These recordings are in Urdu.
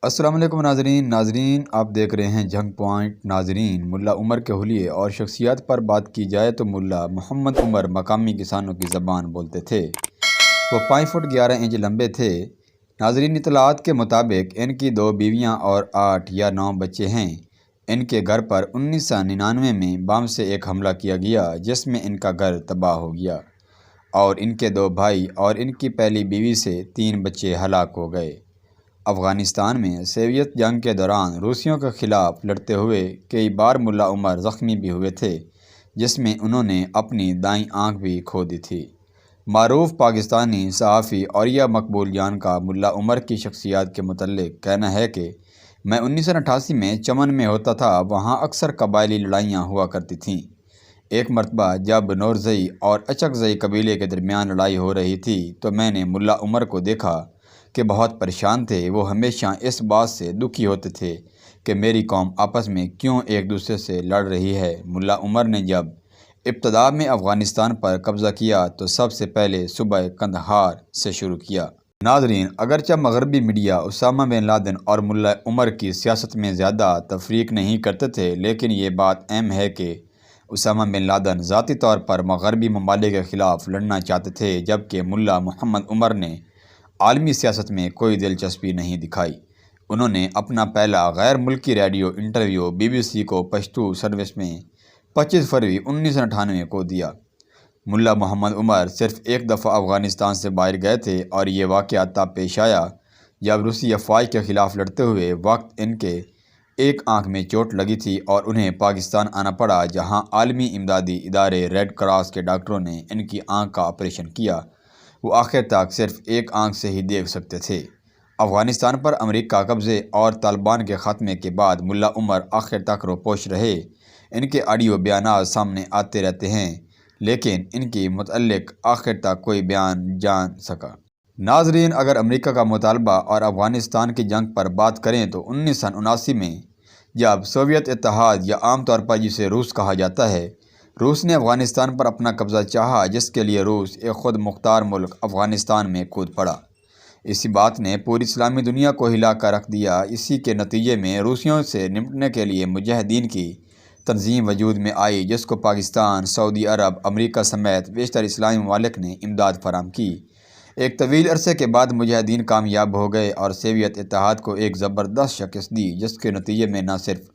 السلام علیکم ناظرین آپ دیکھ رہے ہیں جنگ پوائنٹ۔ ناظرین، ملا عمر کے حلیے اور شخصیات پر بات کی جائے تو ملا محمد عمر مقامی کسانوں کی زبان بولتے تھے۔ وہ 5 فٹ 11 انچ لمبے تھے۔ ناظرین، اطلاعات کے مطابق ان کی 2 بیویاں اور 8 یا 9 بچے ہیں۔ ان کے گھر پر 1999 میں بم سے ایک حملہ کیا گیا جس میں ان کا گھر تباہ ہو گیا اور ان کے 2 بھائی اور ان کی پہلی بیوی سے 3 بچے ہلاک ہو گئے۔ افغانستان میں سوویت جنگ کے دوران روسیوں کے خلاف لڑتے ہوئے کئی بار ملا عمر زخمی بھی ہوئے تھے، جس میں انہوں نے اپنی دائیں آنکھ بھی کھو دی تھی۔ معروف پاکستانی صحافی اولیاء مقبول جان کا ملا عمر کی شخصیات کے متعلق کہنا ہے کہ میں 1988 میں چمن میں ہوتا تھا، وہاں اکثر قبائلی لڑائیاں ہوا کرتی تھیں۔ ایک مرتبہ جب نورزئی اور اچکزئی قبیلے کے درمیان لڑائی ہو رہی تھی تو میں نے ملا عمر کو دیکھا کہ بہت پریشان تھے۔ وہ ہمیشہ اس بات سے دکھی ہوتے تھے کہ میری قوم آپس میں کیوں ایک دوسرے سے لڑ رہی ہے۔ ملا عمر نے جب ابتدا میں افغانستان پر قبضہ کیا تو سب سے پہلے صوبہ قندھار سے شروع کیا۔ ناظرین، اگرچہ مغربی میڈیا اسامہ بن لادن اور ملا عمر کی سیاست میں زیادہ تفریق نہیں کرتے تھے، لیکن یہ بات اہم ہے کہ اسامہ بن لادن ذاتی طور پر مغربی ممالک کے خلاف لڑنا چاہتے تھے، جبکہ ملا محمد عمر نے عالمی سیاست میں کوئی دلچسپی نہیں دکھائی۔ انہوں نے اپنا پہلا غیر ملکی ریڈیو انٹرویو BBC کو پشتو سروس میں 25 فروری 1998 کو دیا۔ ملا محمد عمر صرف ایک دفعہ افغانستان سے باہر گئے تھے اور یہ واقعہ تب پیش آیا جب روسی افواج کے خلاف لڑتے ہوئے وقت ان کے ایک آنکھ میں چوٹ لگی تھی اور انہیں پاکستان آنا پڑا، جہاں عالمی امدادی ادارے ریڈ کراس کے ڈاکٹروں نے ان کی آنکھ کا آپریشن کیا۔ وہ آخر تک صرف ایک آنکھ سے ہی دیکھ سکتے تھے۔ افغانستان پر امریکہ قبضے اور طالبان کے خاتمے کے بعد ملا عمر آخر تک روپوش رہے۔ ان کے آڈیو بیانات سامنے آتے رہتے ہیں، لیکن ان کی متعلق آخر تک کوئی بیان جان سکا۔ ناظرین، اگر امریکہ کا مطالبہ اور افغانستان کی جنگ پر بات کریں تو 1979 میں جب سوویت اتحاد یا عام طور پر جسے روس کہا جاتا ہے، روس نے افغانستان پر اپنا قبضہ چاہا، جس کے لیے روس ایک خود مختار ملک افغانستان میں کود پڑا۔ اسی بات نے پوری اسلامی دنیا کو ہلا کر رکھ دیا۔ اسی کے نتیجے میں روسیوں سے نمٹنے کے لیے مجاہدین کی تنظیم وجود میں آئی، جس کو پاکستان، سعودی عرب، امریکہ سمیت بیشتر اسلامی ممالک نے امداد فراہم کی۔ ایک طویل عرصے کے بعد مجاہدین کامیاب ہو گئے اور سوویت اتحاد کو ایک زبردست شکست دی، جس کے نتیجے میں نہ صرف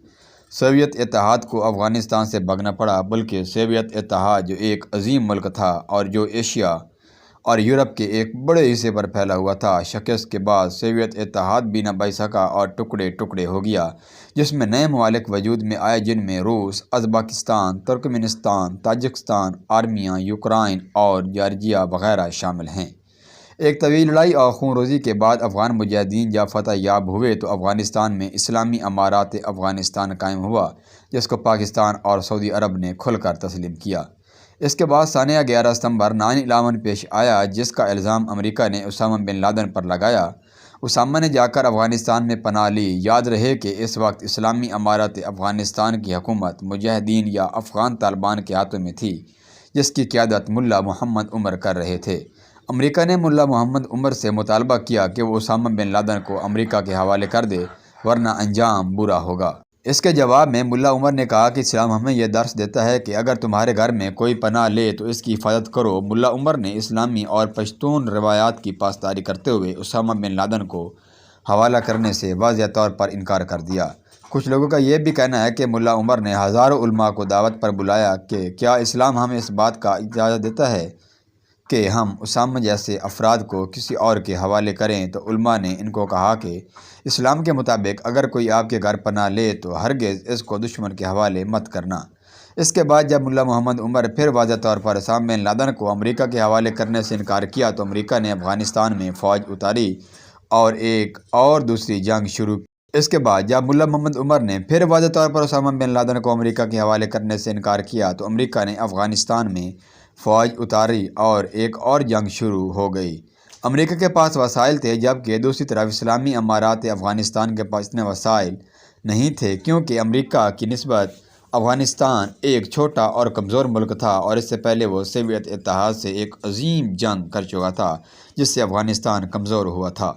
سوویت اتحاد کو افغانستان سے بھاگنا پڑا، بلکہ سوویت اتحاد جو ایک عظیم ملک تھا اور جو ایشیا اور یورپ کے ایک بڑے حصے پر پھیلا ہوا تھا، شکست کے بعد سوویت اتحاد بھی نہ بچ سکا اور ٹکڑے ٹکڑے ہو گیا، جس میں نئے ممالک وجود میں آئے، جن میں روس، Uzbekistan, Turkmenistan, Tajikistan, Armenia, Ukraine اور جارجیا وغیرہ شامل ہیں۔ ایک طویل لڑائی اور خون ریزی کے بعد افغان مجاہدین جب فتح یاب ہوئے تو افغانستان میں اسلامی امارات افغانستان قائم ہوا، جس کو پاکستان اور سعودی عرب نے کھل کر تسلیم کیا۔ اس کے بعد سانیہ 11 ستمبر 9/11 پیش آیا، جس کا الزام امریکہ نے اسامہ بن لادن پر لگایا۔ اسامہ نے جا کر افغانستان میں پناہ لی۔ یاد رہے کہ اس وقت اسلامی امارات افغانستان کی حکومت مجاہدین یا افغان طالبان کے ہاتھوں میں تھی، جس کی قیادت ملا محمد عمر کر رہے تھے۔ امریکہ نے ملا محمد عمر سے مطالبہ کیا کہ وہ اسامہ بن لادن کو امریکہ کے حوالے کر دے، ورنہ انجام برا ہوگا۔ اس کے جواب میں ملا عمر نے کہا کہ اسلام ہمیں یہ درس دیتا ہے کہ اگر تمہارے گھر میں کوئی پناہ لے تو اس کی حفاظت کرو۔ ملا عمر نے اسلامی اور پشتون روایات کی پاسداری کرتے ہوئے اسامہ بن لادن کو حوالہ کرنے سے واضح طور پر انکار کر دیا۔ کچھ لوگوں کا یہ بھی کہنا ہے کہ ملا عمر نے ہزاروں علماء کو دعوت پر بلایا کہ کیا اسلام ہمیں اس بات کا اجازت دیتا ہے کہ ہم اسامہ جیسے افراد کو کسی اور کے حوالے کریں، تو علماء نے ان کو کہا کہ اسلام کے مطابق اگر کوئی آپ کے گھر پناہ لے تو ہرگز اس کو دشمن کے حوالے مت کرنا۔ اس کے بعد جب ملا محمد عمر پھر واضح طور پر اسامہ بن لادن کو امریکہ کے حوالے کرنے سے انکار کیا تو امریکہ نے افغانستان میں فوج اتاری اور ایک اور دوسری جنگ شروع کی۔ اس کے بعد جب ملا محمد عمر نے پھر واضح طور پر اسامہ بن لادن کو امریکہ کے حوالے کرنے سے انکار کیا تو امریکہ نے افغانستان میں فوج اتاری اور ایک اور جنگ شروع ہو گئی۔ امریکہ کے پاس وسائل تھے، جبکہ دوسری طرف اسلامی امارات افغانستان کے پاس اتنے وسائل نہیں تھے، کیونکہ امریکہ کی نسبت افغانستان ایک چھوٹا اور کمزور ملک تھا اور اس سے پہلے وہ سوویت اتحاد سے ایک عظیم جنگ کر چکا تھا، جس سے افغانستان کمزور ہوا تھا۔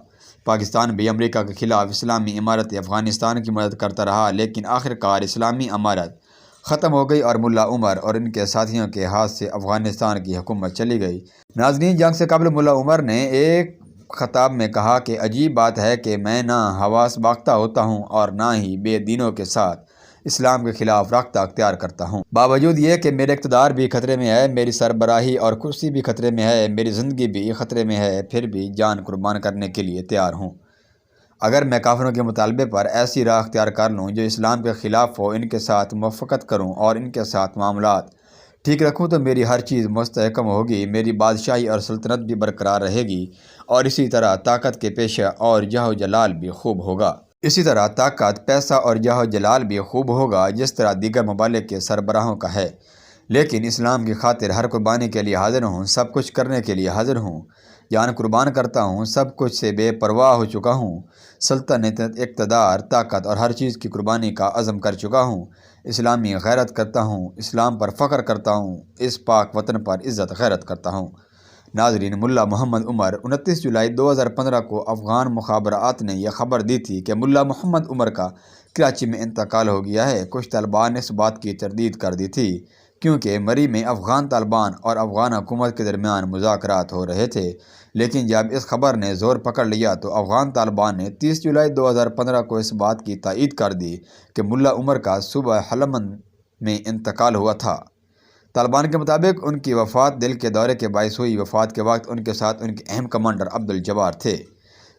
پاکستان بھی امریکہ کے خلاف اسلامی امارت افغانستان کی مدد کرتا رہا، لیکن آخرکار اسلامی امارت ختم ہو گئی اور ملا عمر اور ان کے ساتھیوں کے ہاتھ سے افغانستان کی حکومت چلی گئی۔ ناظرین، جنگ سے قبل ملا عمر نے ایک خطاب میں کہا کہ عجیب بات ہے کہ میں نہ حواس باختہ ہوتا ہوں اور نہ ہی بے دینوں کے ساتھ اسلام کے خلاف رابطہ اختیار کرتا ہوں۔ باوجود یہ کہ میرے اقتدار بھی خطرے میں ہے، میری سربراہی اور کرسی بھی خطرے میں ہے، میری زندگی بھی خطرے میں ہے، پھر بھی جان قربان کرنے کے لیے تیار ہوں۔ اگر میں کافروں کے مطالبے پر ایسی راہ اختیار کر لوں جو اسلام کے خلاف ہو، ان کے ساتھ موافقت کروں اور ان کے ساتھ معاملات ٹھیک رکھوں تو میری ہر چیز مستحکم ہوگی، میری بادشاہی اور سلطنت بھی برقرار رہے گی، اور اسی طرح طاقت کے پیشہ اور جاہ و جلال بھی خوب ہوگا۔ اسی طرح طاقت، پیسہ اور جاہ و جلال بھی خوب ہوگا جس طرح دیگر ممالک کے سربراہوں کا ہے، لیکن اسلام کی خاطر ہر قربانی کے لیے حاضر ہوں، سب کچھ کرنے کے لیے حاضر ہوں، جان قربان کرتا ہوں، سب کچھ سے بے پرواہ ہو چکا ہوں، سلطنت، اقتدار، طاقت اور ہر چیز کی قربانی کا عزم کر چکا ہوں، اسلامی غیرت کرتا ہوں، اسلام پر فخر کرتا ہوں، اس پاک وطن پر عزت غیرت کرتا ہوں۔ ناظرین، ملا محمد عمر 29 جولائی 2015 کو افغان مخابرات نے یہ خبر دی تھی کہ ملا محمد عمر کا کراچی میں انتقال ہو گیا ہے۔ کچھ طالبان نے اس بات کی تردید کر دی تھی کیونکہ مری میں افغان طالبان اور افغان حکومت کے درمیان مذاکرات ہو رہے تھے، لیکن جب اس خبر نے زور پکڑ لیا تو افغان طالبان نے 30 جولائی 2015 کو اس بات کی تائید کر دی کہ ملا عمر کا صوبہ ہلمند میں انتقال ہوا تھا۔ طالبان کے مطابق ان کی وفات دل کے دورے کے باعث ہوئی۔ وفات کے وقت ان کے ساتھ ان کے اہم کمانڈر عبدالجبار تھے۔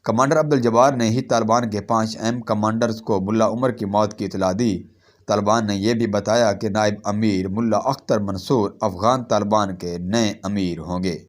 کمانڈر عبدالجبار نے ہی طالبان کے 5 اہم کمانڈرز کو ملا عمر کی موت کی اطلاع دی۔ طالبان نے یہ بھی بتایا کہ نائب امیر ملا اختر منصور افغان طالبان کے نئے امیر ہوں گے۔